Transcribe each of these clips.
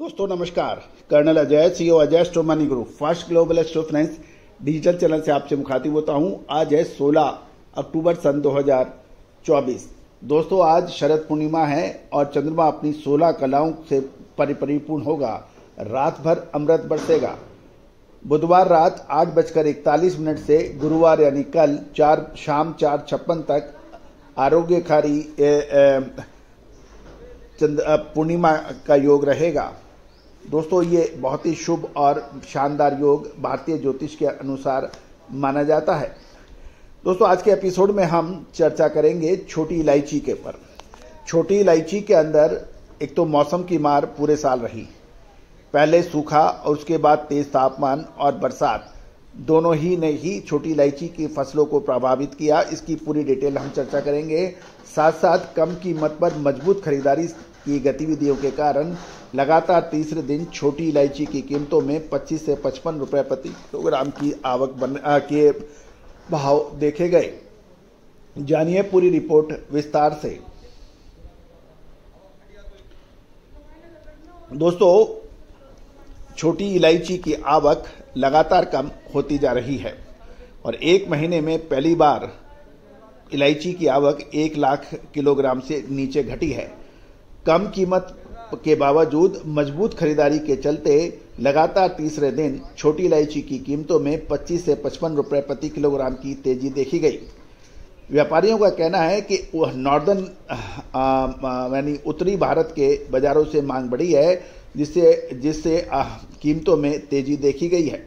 दोस्तों नमस्कार। Colonel Ajay, CEO Ajay store money group first global astro finance digital channel से आपसे मुखातिब होता हूं। आज है 16 अक्टूबर सन 2024। दोस्तों आज शरद पूर्णिमा है और चंद्रमा अपनी 16 कलाओं से परिपूर्ण होगा। रात भर अमृत बरसेगा। बुधवार रात 8:41 से गुरुवार यानी कल शाम 4:56 तक आरोग्यकारी पूर्णिमा का योग रहेगा। दोस्तों ये बहुत ही शुभ और शानदार योग भारतीय ज्योतिष के अनुसार माना जाता है। दोस्तों आज के एपिसोड में हम चर्चा करेंगे छोटी इलायची के ऊपर। छोटी इलायची के अंदर एक तो मौसम की मार पूरे साल रही, पहले सूखा और उसके बाद तेज तापमान और बरसात दोनों ही ने ही छोटी इलायची की फसलों को प्रभावित किया। इसकी पूरी डिटेल हम चर्चा करेंगे। साथ साथ कम कीमत पर मजबूत खरीदारी की गतिविधियों के कारण लगातार तीसरे दिन छोटी इलायची की कीमतों में 25 से 55 रुपए प्रति किलोग्राम की आवक के भाव देखे गए। जानिए पूरी रिपोर्ट विस्तार से। दोस्तों छोटी इलायची की आवक लगातार कम होती जा रही है और एक महीने में पहली बार इलायची की आवक 1 लाख किलोग्राम से नीचे घटी है। कम कीमत के बावजूद मजबूत खरीदारी के चलते लगातार तीसरे दिन छोटी इलायची की कीमतों में 25 से 55 रुपए प्रति किलोग्राम की तेजी देखी गई। व्यापारियों का कहना है कि वह नॉर्दर्न यानी उत्तरी भारत के बाजारों से मांग बढ़ी है, जिससे कीमतों में तेजी देखी गई है।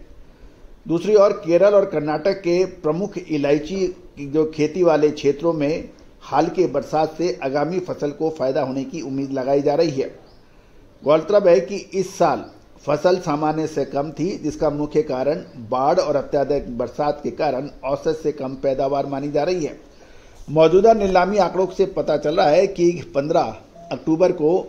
दूसरी ओर केरल और कर्नाटक के प्रमुख इलायची जो खेती वाले क्षेत्रों में हाल के बरसात से आगामी फसल को फायदा होने की उम्मीद लगाई जा रही है। गौरतलब है कि इस साल फसल सामान्य से कम थी, जिसका मुख्य कारण बाढ़ और अत्याधिक बरसात के कारण औसत से कम पैदावार मानी जा रही है। मौजूदा नीलामी आंकड़ों से पता चल रहा है कि 15 अक्टूबर को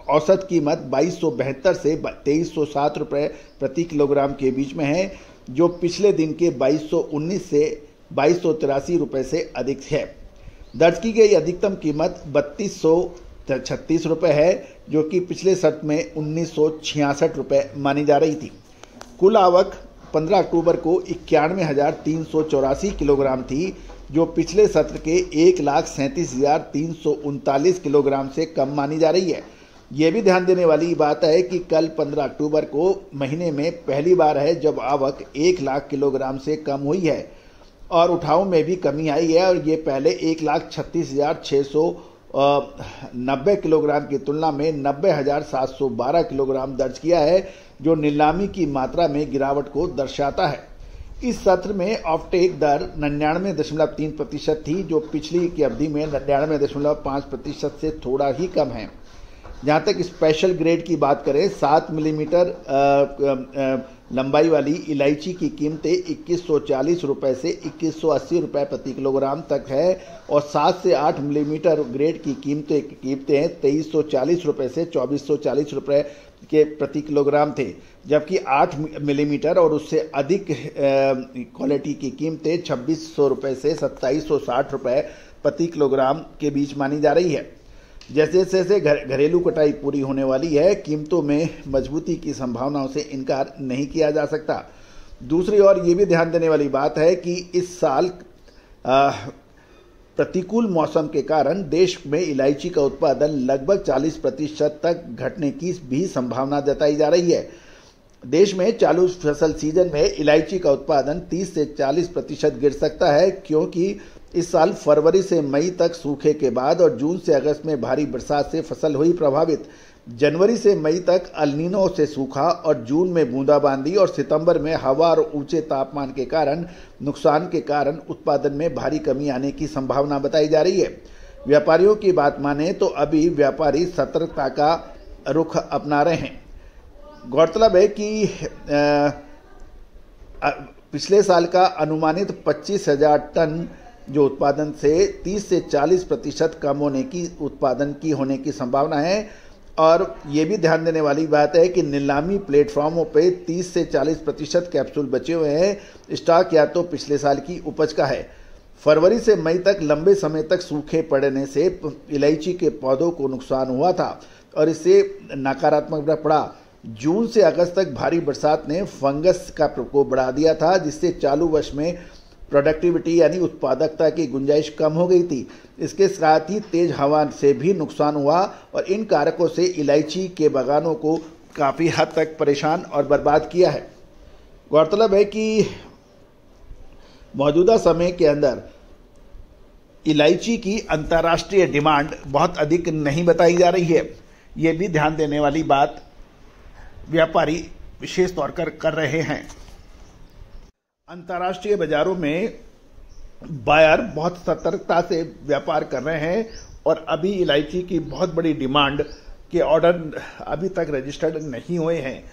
औसत कीमत 2272 से 2307 रुपए प्रति किलोग्राम के बीच में है, जो पिछले दिन के 2219 से 2283 रुपए से अधिक है। दर्ज की गई अधिकतम कीमत 3236 रुपए है, जो कि पिछले सत्र में 1966 रुपए मानी जा रही थी। कुल आवक 15 अक्टूबर को 91,384 किलोग्राम थी, जो पिछले सत्र के 1,37,339 किलोग्राम से कम मानी जा रही है। ये भी ध्यान देने वाली बात है कि कल 15 अक्टूबर को महीने में पहली बार है जब आवक 1 लाख किलोग्राम से कम हुई है और उठाव में भी कमी आई है और ये पहले 1,36,690 किलोग्राम की तुलना में 90,712 किलोग्राम दर्ज किया है, जो नीलामी की मात्रा में गिरावट को दर्शाता है। इस सत्र में ऑफटेक दर 99.3% थी, जो पिछली की अवधि में 99.5% से थोड़ा ही कम है। जहाँ तक स्पेशल ग्रेड की बात करें, 7 मिलीमीटर लंबाई वाली इलायची की कीमतें 2140 रुपए से 2180 रुपए प्रति किलोग्राम तक है और 7 से 8 मिलीमीटर ग्रेड की कीमतें 2340 रुपए से 2440 रुपए के प्रति किलोग्राम थे, जबकि 8 मिलीमीटर और उससे अधिक क्वालिटी की कीमतें 2600 रुपए से 2760 रुपए प्रति किलोग्राम के बीच मानी जा रही है। जैसे जैसे घरेलू कटाई पूरी होने वाली है, कीमतों में मजबूती की संभावनाओं से इनकार नहीं किया जा सकता। दूसरी ओर ये भी ध्यान देने वाली बात है कि इस साल प्रतिकूल मौसम के कारण देश में इलायची का उत्पादन लगभग 40% तक घटने की भी संभावना जताई जा रही है। देश में चालू फसल सीजन में इलायची का उत्पादन 30 से 40% गिर सकता है, क्योंकि इस साल फरवरी से मई तक सूखे के बाद और जून से अगस्त में भारी बरसात से फसल हुई प्रभावित। जनवरी से मई तक अल्नीनो से सूखा और जून में बूंदाबांदी और सितंबर में हवा और ऊंचे तापमान के कारण नुकसान के कारण उत्पादन में भारी कमी आने की संभावना बताई जा रही है। व्यापारियों की बात माने तो अभी व्यापारी सतर्कता का रुख अपना रहे हैं। गौरतलब है कि पिछले साल का अनुमानित 25,000 टन जो उत्पादन से 30 से 40% कम होने की होने की संभावना है। और ये भी ध्यान देने वाली बात है कि नीलामी प्लेटफॉर्मों पे 30 से 40% कैप्सूल बचे हुए हैं। स्टॉक या तो पिछले साल की उपज का है। फरवरी से मई तक लंबे समय तक सूखे पड़ने से इलायची के पौधों को नुकसान हुआ था और इससे नकारात्मक प्रभाव पड़ा। जून से अगस्त तक भारी बरसात ने फंगस का प्रकोप बढ़ा दिया था, जिससे चालू वर्ष में प्रोडक्टिविटी यानी उत्पादकता की गुंजाइश कम हो गई थी। इसके साथ ही तेज हवा से भी नुकसान हुआ और इन कारकों से इलायची के बागानों को काफ़ी हद तक परेशान और बर्बाद किया है। गौरतलब है कि मौजूदा समय के अंदर इलायची की अंतर्राष्ट्रीय डिमांड बहुत अधिक नहीं बताई जा रही है। ये भी ध्यान देने वाली बात व्यापारी विशेष तौर पर कर रहे हैं। अंतर्राष्ट्रीय बाजारों में बायर बहुत सतर्कता से व्यापार कर रहे हैं और अभी इलायची की बहुत बड़ी डिमांड के ऑर्डर अभी तक रजिस्टर्ड नहीं हुए हैं।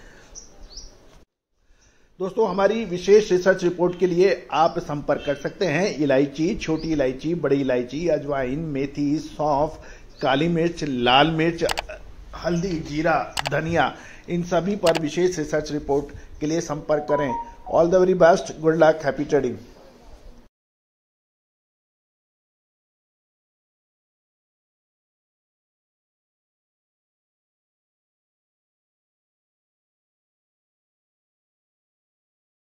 दोस्तों, हमारी विशेष रिसर्च रिपोर्ट के लिए आप संपर्क कर सकते हैं। इलायची, छोटी इलायची, बड़ी इलायची, अजवाइन, मेथी, सौंफ, काली मिर्च, लाल मिर्च, हल्दी, जीरा, धनिया, इन सभी पर विशेष रिसर्च रिपोर्ट के लिए संपर्क करें। All the very best, good luck, happy trading.